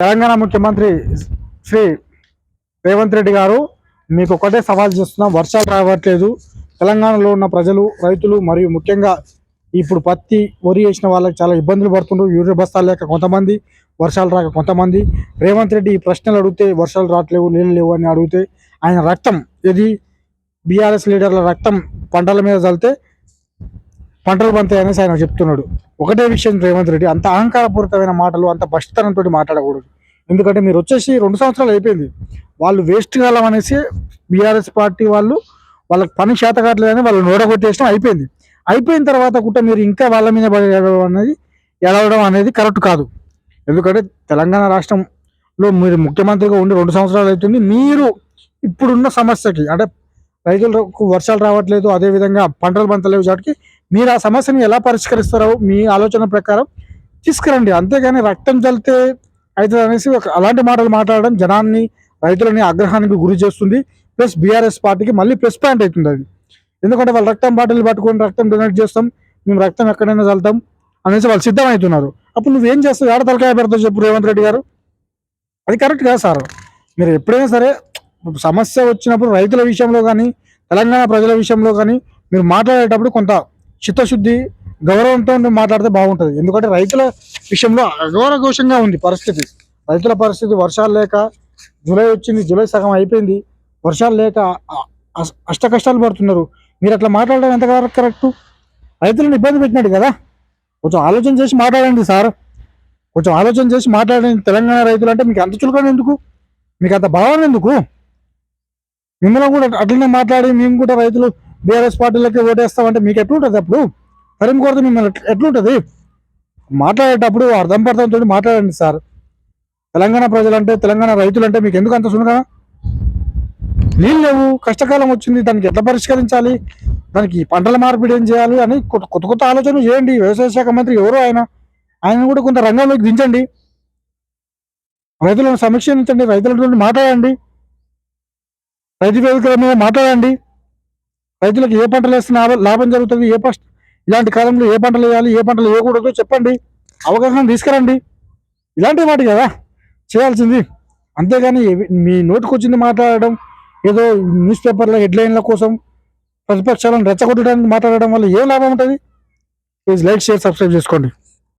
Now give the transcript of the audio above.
తెలంగాణ ముఖ్యమంత్రి శ్రీ రేవంత్ రెడ్డి గారు మీకు ఒకటే సవాల్ చేస్తున్నాం. వర్షాలు రావట్లేదు. తెలంగాణలో ఉన్న ప్రజలు, రైతులు మరియు ముఖ్యంగా ఇప్పుడు పత్తి, వరి వేసిన వాళ్ళకి చాలా ఇబ్బందులు పడుతున్నారు. యూరియా బస్తాలు లేక కొంతమంది, వర్షాలు రాక కొంతమంది. రేవంత్ రెడ్డి ఈ ప్రశ్నలు అడిగితే వర్షాలు రావట్లేవు, నీళ్ళు లేవు అని అడిగితే ఆయన రక్తం ఇది బీఆర్ఎస్ లీడర్ల రక్తం పంటల మీద చల్లితే పంటలు పంతాయి అనేసి ఆయన చెప్తున్నాడు. ఒకటే విషయం, రేవంత్ రెడ్డి అంత అహంకారపూరితమైన మాటలు, అంత భ్రష్టతనంతో మాట్లాడకూడదు. ఎందుకంటే మీరు వచ్చేసి 2 సంవత్సరాలు అయిపోయింది. వాళ్ళు వేస్ట్ కాలం అనేసి బీఆర్ఎస్ పార్టీ వాళ్ళకి పని చేత కావట్లేదని వాళ్ళు నోడగొట్టేయడం అయిపోయింది. అయిపోయిన తర్వాత కూడా మీరు ఇంకా వాళ్ళ మీద ఎడవడం అనేది కరెక్ట్ కాదు. ఎందుకంటే తెలంగాణ రాష్ట్రంలో మీరు ముఖ్యమంత్రిగా ఉండి 2 సంవత్సరాలు అవుతుంది. మీరు ఇప్పుడున్న సమస్యకి అంటే రైతులకు వర్షాలు రావట్లేదు, అదేవిధంగా పంటలు పంతలేవు, వాటికి మీరు ఆ సమస్యని ఎలా పరిష్కరిస్తారో మీ ఆలోచన ప్రకారం తీసుకురండి. అంతేగాని రక్తం చల్లితే అవుతుంది అనేసి అలాంటి మాటలు మాట్లాడడం జనాన్ని, రైతులని ఆగ్రహానికి గురి చేస్తుంది. ప్లస్ బీఆర్ఎస్ పార్టీకి మళ్ళీ ప్లస్ పాయింట్ అవుతుంది అది. ఎందుకంటే వాళ్ళు రక్తం బాటిల్ పట్టుకొని రక్తం డొనేట్ చేస్తాం, మేము రక్తం ఎక్కడైనా చల్లుతాం అనేసి వాళ్ళు సిద్ధమవుతున్నారు. అప్పుడు నువ్వేం చేస్తావు? ఏడ తలకాయ పెడతావు చెప్పు రేవంత్ రెడ్డి గారు? అది కరెక్ట్ కాదు సార్. మీరు ఎప్పుడైనా సరే సమస్య వచ్చినప్పుడు రైతుల విషయంలో కానీ, తెలంగాణ ప్రజల విషయంలో కానీ మీరు మాట్లాడేటప్పుడు కొంత చిత్తశుద్ధి, గౌరవంతో మాట్లాడితే బాగుంటుంది. ఎందుకంటే రైతుల విషయంలో అఘోరఘోషంగా ఉంది పరిస్థితి. రైతుల పరిస్థితి వర్షాలు లేక, జూలై వచ్చింది, జూలై సగం అయిపోయింది, వర్షాలు లేక అష్ట కష్టాలు పడుతున్నారు. మీరు అట్లా మాట్లాడడం ఎంతవరకు కరెక్ట్? రైతులను ఇబ్బంది పెట్టినట్టు కదా. కొంచెం ఆలోచన చేసి మాట్లాడండి సార్. కొంచెం ఆలోచన చేసి మాట్లాడండి. తెలంగాణ రైతులు అంటే మీకు అంత చులకన ఎందుకు? మీకు అంత భావన ఎందుకు? మిమ్మల్ని కూడా అట్లనే మాట్లాడి మేము కూడా రైతులు బీఆర్ఎస్ పార్టీలకి ఓటేస్తామంటే మీకు ఎట్లుంటుంది? అప్పుడు తరిమి కొడితే మిమ్మల్ని ఎట్లుంటుంది? మాట్లాడేటప్పుడు అర్థం పర్థంతో మాట్లాడండి సార్. తెలంగాణ ప్రజలంటే, తెలంగాణ రైతులంటే మీకు ఎందుకు అంత సునగా? నీళ్ళు లేవు, కష్టకాలం వచ్చింది, దానికి ఎట్లా పరిష్కరించాలి, దానికి పంటల మార్పిడి ఏం చేయాలి అని కొత్త కొత్త ఆలోచనలు చేయండి. వ్యవసాయ శాఖ మంత్రి ఎవరో ఆయన కూడా కొంత రంగంలోకి దించండి. రైతులను సమీక్షించండి, రైతులతో మాట్లాడండి, రైతు వేదికల మీద మాట్లాడండి. రైతులకు ఏ పంటలు వేస్తే లాభం జరుగుతుంది, ఇలాంటి కాలంలో ఏ పంటలు వేయాలి, ఏ పంటలు వేయకూడదో చెప్పండి, అవగాహన తీసుకురండి. ఇలాంటి వాటి కదా చేయాల్సింది. అంతేగాని మీ నోటికి వచ్చింది మాట్లాడడం, ఏదో న్యూస్ పేపర్ల హెడ్లైన్ల కోసం ప్రతిపక్షాలను రెచ్చగొట్టడానికి మాట్లాడడం వల్ల ఏం లాభం ఉంటుంది? ప్లీజ్ లైక్, షేర్, సబ్స్క్రైబ్ చేసుకోండి.